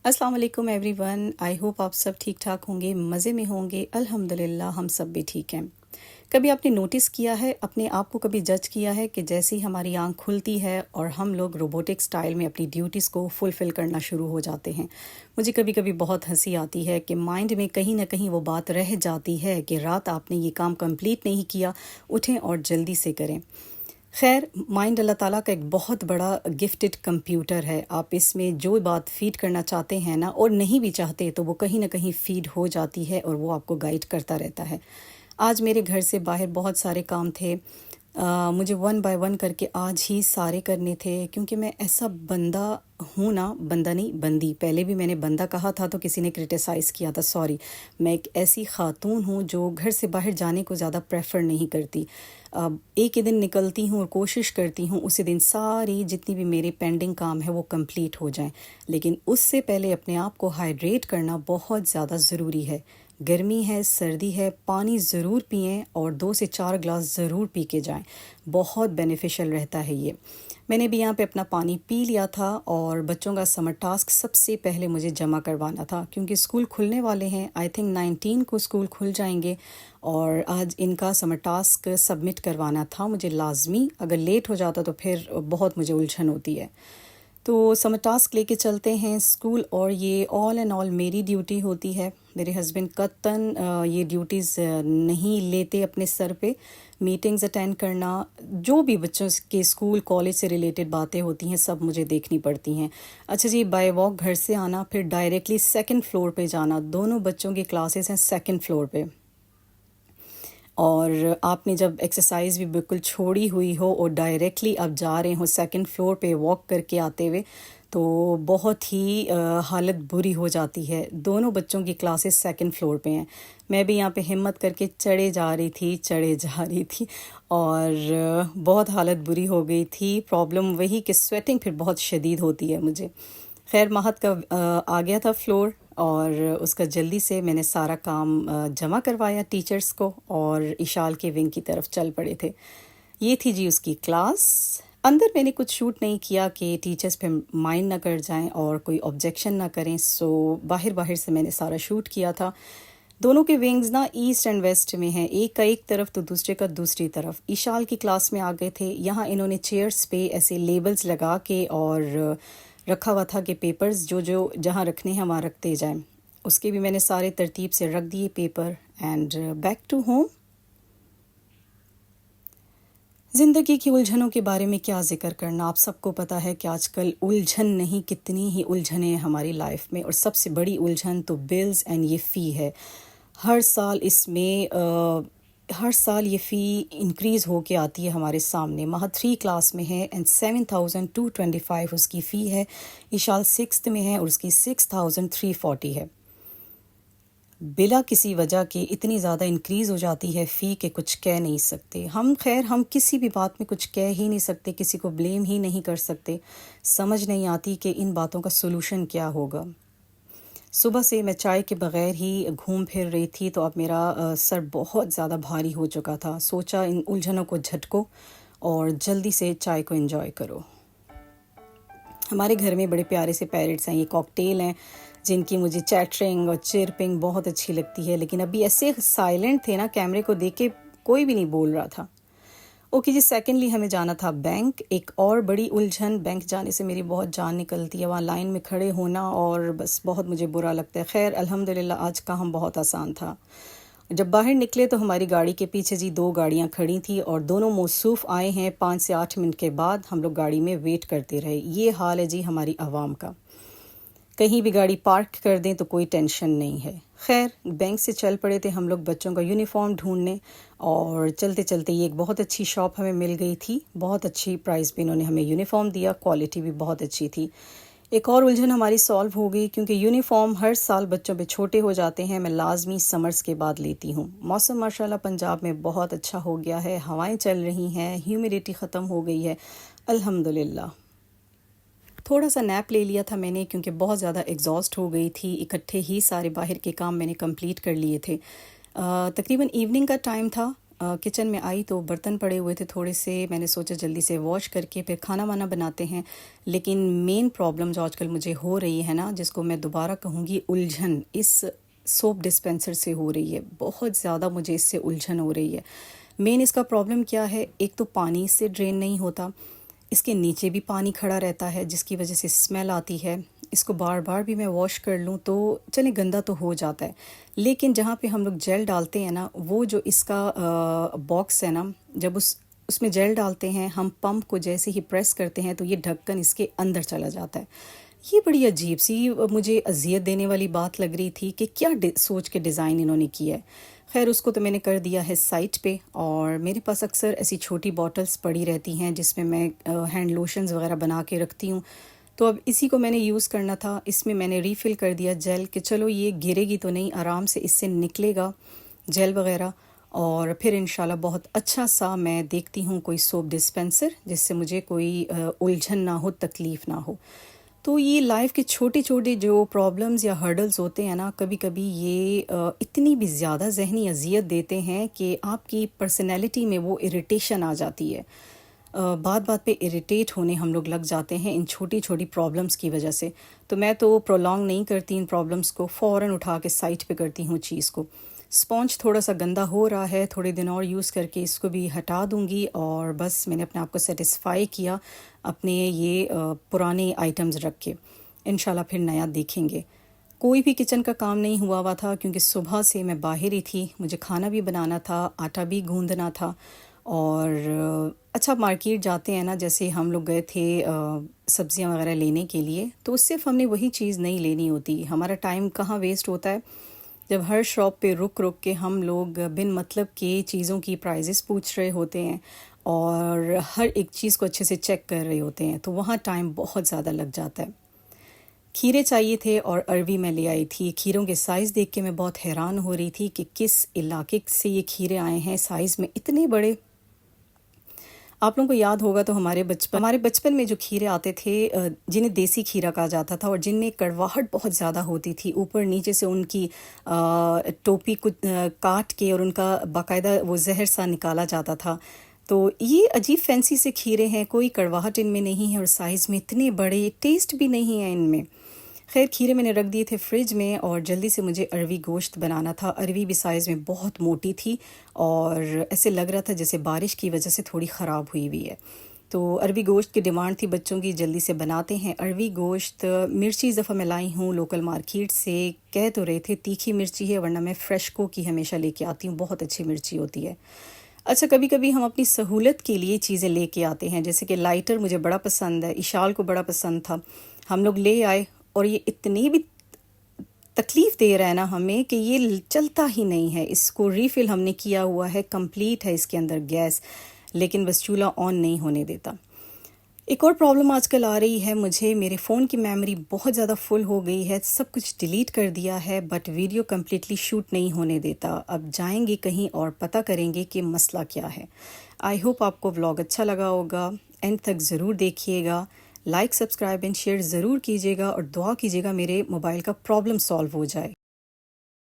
अस्सलाम वालेकुम everyone. I hope आप सब ठीक ठाक होंगे, मज़े में होंगे। अल्हम्दुलिल्लाह हम सब भी ठीक हैं। कभी आपने नोटिस किया है, अपने आप को कभी जज किया है कि जैसे ही हमारी आंख खुलती है और हम लोग रोबोटिक स्टाइल में अपनी ड्यूटीज़ को फुलफ़िल करना शुरू हो जाते हैं। मुझे कभी कभी बहुत हंसी आती है कि माइंड में कहीं ना कहीं वो बात रह जाती है कि रात आपने ये काम कंप्लीट नहीं किया, उठें और जल्दी से करें। खैर, माइंड अल्लाह ताला का एक बहुत बड़ा गिफ्टेड कंप्यूटर है। आप इसमें जो बात फीड करना चाहते हैं ना, और नहीं भी चाहते, तो वो कहीं ना कहीं फीड हो जाती है और वो आपको गाइड करता रहता है। आज मेरे घर से बाहर बहुत सारे काम थे। मुझे वन बाय वन करके आज ही सारे करने थे, क्योंकि मैं ऐसा बंदा हूँ ना, बंदा नहीं बंदी, पहले भी मैंने बंदा कहा था तो किसी ने क्रिटिसाइज़ किया था, सॉरी। मैं एक ऐसी खातून हूँ जो घर से बाहर जाने को ज़्यादा प्रेफर नहीं करती। एक ही दिन निकलती हूँ और कोशिश करती हूँ उसी दिन सारी जितनी भी मेरे पेंडिंग काम है वो कंप्लीट हो जाएं, लेकिन उससे पहले अपने आप को हाइड्रेट करना बहुत ज़्यादा ज़रूरी है। गर्मी है, सर्दी है, पानी ज़रूर पिएं और 2 से 4 ग्लास ज़रूर पी के जाएं। बहुत बेनिफिशियल रहता है ये। मैंने भी यहाँ पे अपना पानी पी लिया था और बच्चों का समर टास्क सबसे पहले मुझे जमा करवाना था, क्योंकि स्कूल खुलने वाले हैं। आई थिंक 19 को स्कूल खुल जाएंगे और आज इनका समर टास्क सबमिट करवाना था मुझे लाजमी। अगर लेट हो जाता तो फिर बहुत मुझे उलझन होती है। तो समर टास्क लेके चलते हैं स्कूल, और ये ऑल एंड ऑल मेरी ड्यूटी होती है। मेरे हस्बैंड कतन ये ड्यूटीज़ नहीं लेते अपने सर पे। मीटिंग्स अटेंड करना, जो भी बच्चों के स्कूल कॉलेज से रिलेटेड बातें होती हैं, सब मुझे देखनी पड़ती हैं। अच्छा जी, बाय वॉक घर से आना, फिर डायरेक्टली सेकंड फ्लोर पे जाना। दोनों बच्चों की क्लासेस हैं सेकंड फ्लोर पे, और आपने जब एक्सरसाइज भी बिल्कुल छोड़ी हुई हो और डायरेक्टली आप जा रहे हो सेकंड फ्लोर पे वॉक करके आते हुए, तो बहुत ही हालत बुरी हो जाती है। दोनों बच्चों की क्लासेस सेकंड फ्लोर पे हैं। मैं भी यहाँ पे हिम्मत करके चढ़े जा रही थी और बहुत हालत बुरी हो गई थी। प्रॉब्लम वही कि स्वेटिंग फिर बहुत शदीद होती है मुझे। खैर, महत का आ गया था फ्लोर, और उसका जल्दी से मैंने सारा काम जमा करवाया टीचर्स को, और इशाल के विंग की तरफ चल पड़े थे। ये थी जी उसकी क्लास। अंदर मैंने कुछ शूट नहीं किया कि टीचर्स पे माइंड ना कर जाएं और कोई ऑब्जेक्शन ना करें, सो बाहर बाहर से मैंने सारा शूट किया था। दोनों के विंग्स ना ईस्ट एंड वेस्ट में हैं, एक का एक तरफ तो दूसरे का दूसरी तरफ। इशाल की क्लास में आ गए थे। यहाँ इन्होंने चेयर्स पे ऐसे लेबल्स लगा के और रखा हुआ था कि पेपर्स जो जो जहाँ रखने हैं वहाँ रखते जाएं। उसके भी मैंने सारे तरतीब से रख दिए paper, and back to home. ज़िंदगी की उलझनों के बारे में क्या ज़िक्र करना। आप सबको पता है कि आजकल उलझन नहीं, कितनी ही उलझनें हैं हमारी लाइफ में, और सबसे बड़ी उलझन तो बिल्स एंड ये फ़ी है। हर साल हर साल ये फ़ी इंक्रीज़ हो के आती है हमारे सामने। महद 3 क्लास में है एंड 7,225 उसकी फ़ी है। इशाल 6th में है और उसकी 6,340 है। बिला किसी वजह के इतनी ज़्यादा इंक्रीज़ हो जाती है फ़ी के कुछ कह नहीं सकते। हम किसी भी बात में कुछ कह ही नहीं सकते, किसी को ब्लेम ही नहीं कर सकते। समझ नहीं आती कि इन बातों का सोल्यूशन क्या होगा। सुबह से मैं चाय के बग़ैर ही घूम फिर रही थी, तो अब मेरा सर बहुत ज़्यादा भारी हो चुका था। सोचा इन उलझनों को झटको और जल्दी से चाय को एंजॉय करो। हमारे घर में बड़े प्यारे से पैरट्स हैं, ये कॉकटेल हैं, जिनकी मुझे चैटरिंग और चिरपिंग बहुत अच्छी लगती है। लेकिन अभी ऐसे साइलेंट थे ना, कैमरे को देख के कोई भी नहीं बोल रहा था। ओके जी, सेकेंडली हमें जाना था बैंक। एक और बड़ी उलझन, बैंक जाने से मेरी बहुत जान निकलती है, वहाँ लाइन में खड़े होना, और बस बहुत मुझे बुरा लगता है। खैर, अल्हम्दुलिल्लाह आज का हम बहुत आसान था। जब बाहर निकले तो हमारी गाड़ी के पीछे जी 2 गाड़ियाँ खड़ी थी, और दोनों मौसूफ आए हैं। 5 से 8 मिनट के बाद हम लोग गाड़ी में वेट करते रहे। ये हाल है जी हमारी आवाम का। कहीं भी गाड़ी पार्क कर दें तो कोई टेंशन नहीं है। खैर, बैंक से चल पड़े थे हम लोग बच्चों का यूनिफॉर्म ढूंढने, और चलते चलते ये एक बहुत अच्छी शॉप हमें मिल गई थी। बहुत अच्छी प्राइस पे इन्होंने हमें यूनिफॉर्म दिया, क्वालिटी भी बहुत अच्छी थी। एक और उलझन हमारी सॉल्व हो गई, क्योंकि यूनिफॉर्म हर साल बच्चों पे छोटे हो जाते हैं। मैं लाजमी समर्स के बाद लेती हूँ। मौसम माशाल्लाह पंजाब में बहुत अच्छा हो गया है, हवाएं चल रही हैं, ह्यूमिडिटी ख़त्म हो गई है, अल्हम्दुलिल्लाह। थोड़ा सा नैप ले लिया था मैंने, क्योंकि बहुत ज़्यादा एग्जॉस्ट हो गई थी। इकट्ठे ही सारे बाहर के काम मैंने कंप्लीट कर लिए थे। तकरीबन इवनिंग का टाइम था। किचन में आई तो बर्तन पड़े हुए थे थोड़े से, मैंने सोचा जल्दी से वॉश करके फिर खाना वाना बनाते हैं। लेकिन मेन प्रॉब्लम जो आजकल मुझे हो रही है ना, जिसको मैं दोबारा कहूँगी उलझन, इस सोप डिस्पेंसर से हो रही है। बहुत ज़्यादा मुझे इससे उलझन हो रही है। मेन इसका प्रॉब्लम क्या है, एक तो पानी इससे ड्रेन नहीं होता, इसके नीचे भी पानी खड़ा रहता है जिसकी वजह से स्मेल आती है। इसको बार बार भी मैं वॉश कर लूँ तो चले गंदा तो हो जाता है, लेकिन जहाँ पे हम लोग जेल डालते हैं ना, वो जो इसका बॉक्स है ना, जब उसमें जेल डालते हैं हम, पंप को जैसे ही प्रेस करते हैं तो ये ढक्कन इसके अंदर चला जाता है। ये बड़ी अजीब सी मुझे अजियत देने वाली बात लग रही थी कि क्या सोच के डिज़ाइन इन्होंने किया है। खैर उसको तो मैंने कर दिया है साइड पे, और मेरे पास अक्सर ऐसी छोटी बॉटल्स पड़ी रहती हैं जिसमें मैं हैंड लोशंस वगैरह बना के रखती हूँ। तो अब इसी को मैंने यूज़ करना था। इसमें मैंने रीफ़िल कर दिया जेल कि चलो ये गिरेगी तो नहीं, आराम से इससे निकलेगा जेल वगैरह, और फिर इंशाल्लाह बहुत अच्छा सा मैं देखती हूँ कोई सोप डिस्पेंसर जिससे मुझे कोई उलझन ना हो, तकलीफ़ ना हो। तो ये लाइफ के छोटे छोटे जो प्रॉब्लम्स या हर्डल्स होते हैं ना, कभी कभी ये इतनी भी ज़्यादा ज़हनी अजियत देते हैं कि आपकी पर्सनैलिटी में वो इरिटेशन आ जाती है। बात बात पे इरिटेट होने हम लोग लग जाते हैं इन छोटी छोटी प्रॉब्लम्स की वजह से। तो मैं तो प्रोलॉन्ग नहीं करती इन प्रॉब्लम्स को, फ़ौरन उठा के साइड पे करती हूँ चीज़ को। स्पॉन्ज थोड़ा सा गंदा हो रहा है, थोड़े दिन और यूज़ करके इसको भी हटा दूँगी, और बस मैंने अपने आप को सेटिस्फाई किया अपने ये पुराने आइटम्स रख के। इंशाल्लाह फिर नया देखेंगे। कोई भी किचन का काम नहीं हुआ था क्योंकि सुबह से मैं बाहर ही थी, मुझे खाना भी बनाना था, आटा भी गूंदना था। और अच्छा, मार्केट जाते हैं ना, जैसे हम लोग गए थे सब्जियां वगैरह लेने के लिए, तो सिर्फ हमने वही चीज़ नहीं लेनी होती। हमारा टाइम कहाँ वेस्ट होता है जब हर शॉप पे रुक रुक के हम लोग बिन मतलब के चीज़ों की प्राइजेस पूछ रहे होते हैं और हर एक चीज़ को अच्छे से चेक कर रहे होते हैं, तो वहाँ टाइम बहुत ज़्यादा लग जाता है। खीरे चाहिए थे और अरवी मैं ले आई थी। खीरों के साइज़ देख के मैं बहुत हैरान हो रही थी कि किस इलाके से ये खीरे आए हैं, साइज़ में इतने बड़े। आप लोगों को याद होगा तो हमारे बचपन में जो खीरे आते थे, जिन्हें देसी खीरा कहा जाता था और जिनमें कड़वाहट बहुत ज़्यादा होती थी, ऊपर नीचे से उनकी टोपी को काट के और उनका बाकायदा वो जहर सा निकाला जाता था। तो ये अजीब फैंसी से खीरे हैं, कोई कड़वाहट इनमें नहीं है और साइज़ में इतने बड़े, टेस्ट भी नहीं है इनमें। खैर खीरे मैंने रख दिए थे फ्रिज में, और जल्दी से मुझे अरवी गोश्त बनाना था। अरवी भी साइज़ में बहुत मोटी थी और ऐसे लग रहा था जैसे बारिश की वजह से थोड़ी ख़राब हुई हुई है। तो अरवी गोश्त की डिमांड थी बच्चों की, जल्दी से बनाते हैं अरवी गोश्त। मिर्ची इस दफ़ा मैं लाई हूँ लोकल मार्केट से, कह तो रहे थे तीखी मिर्ची है, वरना मैं फ्रेशको की हमेशा लेके आती हूँ, बहुत अच्छी मिर्ची होती है। अच्छा, कभी कभी हम अपनी सहूलत के लिए चीज़ें लेके आते हैं, जैसे कि लाइटर मुझे बड़ा पसंद है, इशाल को बड़ा पसंद था, हम लोग ले आए और ये इतनी भी तकलीफ़ दे रहा है ना हमें कि ये चलता ही नहीं है। इसको रीफ़िल हमने किया हुआ है, कंप्लीट है इसके अंदर गैस, लेकिन बस चूल्हा ऑन नहीं होने देता। एक और प्रॉब्लम आजकल आ रही है मुझे, मेरे फ़ोन की मेमोरी बहुत ज़्यादा फुल हो गई है, सब कुछ डिलीट कर दिया है, बट वीडियो कम्प्लीटली शूट नहीं होने देता। अब जाएंगे कहीं और पता करेंगे कि मसला क्या है। आई होप आपको व्लॉग अच्छा लगा होगा, एंड तक ज़रूर देखिएगा। लाइक, सब्सक्राइब एंड शेयर ज़रूर कीजिएगा और दुआ कीजिएगा मेरे मोबाइल का प्रॉब्लम सॉल्व हो जाए।